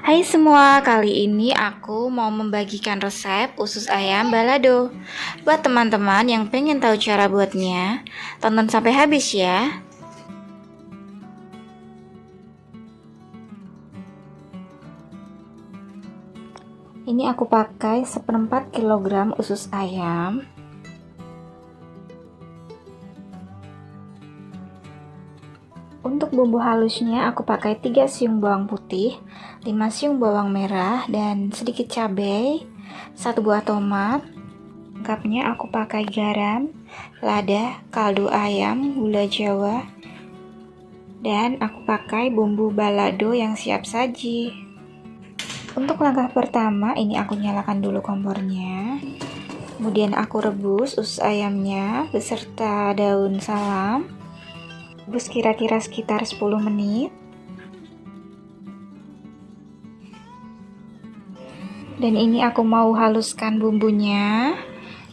Hai semua, kali ini aku mau membagikan resep usus ayam balado. Buat teman-teman yang pengen tahu cara buatnya, tonton sampai habis ya. Ini aku pakai 1/4 kilogram usus ayam. Untuk bumbu halusnya aku pakai 3 siung bawang putih, 5 siung bawang merah, dan sedikit cabai, 1 buah tomat. Lengkapnya aku pakai garam, lada, kaldu ayam, gula jawa, dan aku pakai bumbu balado yang siap saji. Untuk langkah pertama, ini aku nyalakan dulu kompornya. Kemudian aku rebus usus ayamnya beserta daun salam. Rebus kira-kira sekitar 10 menit. Dan ini aku mau haluskan bumbunya.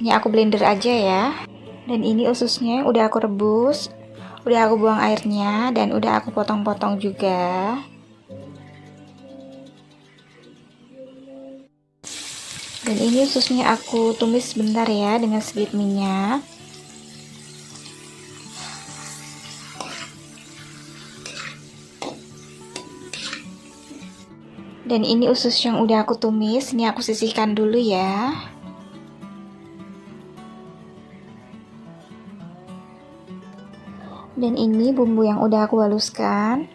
Ini aku blender aja ya. Dan ini ususnya udah aku rebus, udah aku buang airnya, dan udah aku potong-potong juga. Dan ini ususnya aku tumis sebentar ya dengan sedikit minyak. Dan ini usus yang udah aku tumis, ini aku sisihkan dulu ya. Dan ini bumbu yang udah aku haluskan.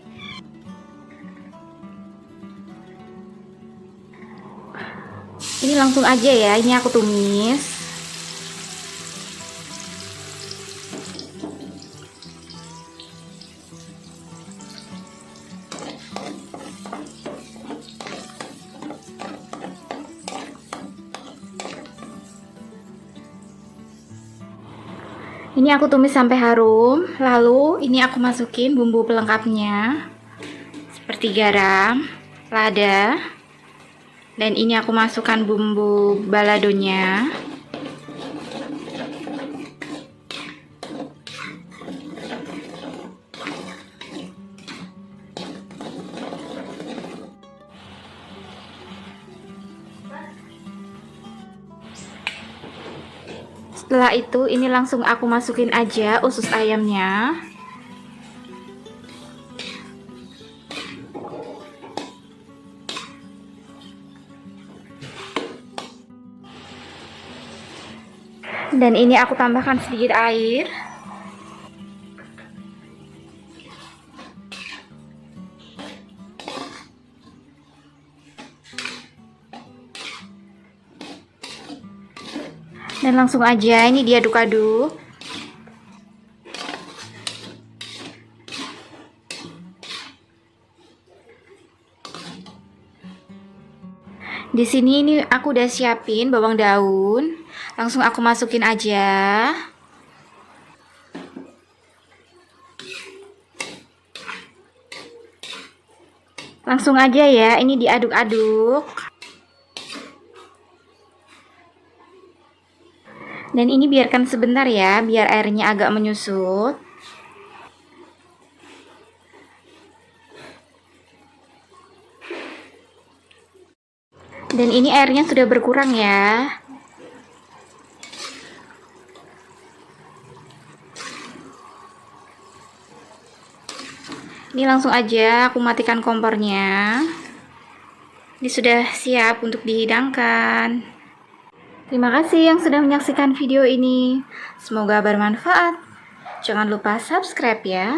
Ini langsung aja ya, ini aku tumis. Ini aku tumis sampai harum, lalu ini aku masukin bumbu pelengkapnya seperti garam, lada, dan ini aku masukkan bumbu baladonya. Setelah itu ini langsung aku masukin aja usus ayamnya. Dan ini aku tambahkan sedikit air. Dan langsung aja ini diaduk-aduk. Di sini ini aku udah siapin bawang daun. Langsung aku masukin aja. Langsung aja ya, ini diaduk-aduk. Dan ini biarkan sebentar ya, biar airnya agak menyusut. Dan ini airnya sudah berkurang ya. Ini langsung aja aku matikan kompornya. Ini sudah siap untuk dihidangkan. Terima kasih yang sudah menyaksikan video ini. Semoga bermanfaat. Jangan lupa subscribe ya.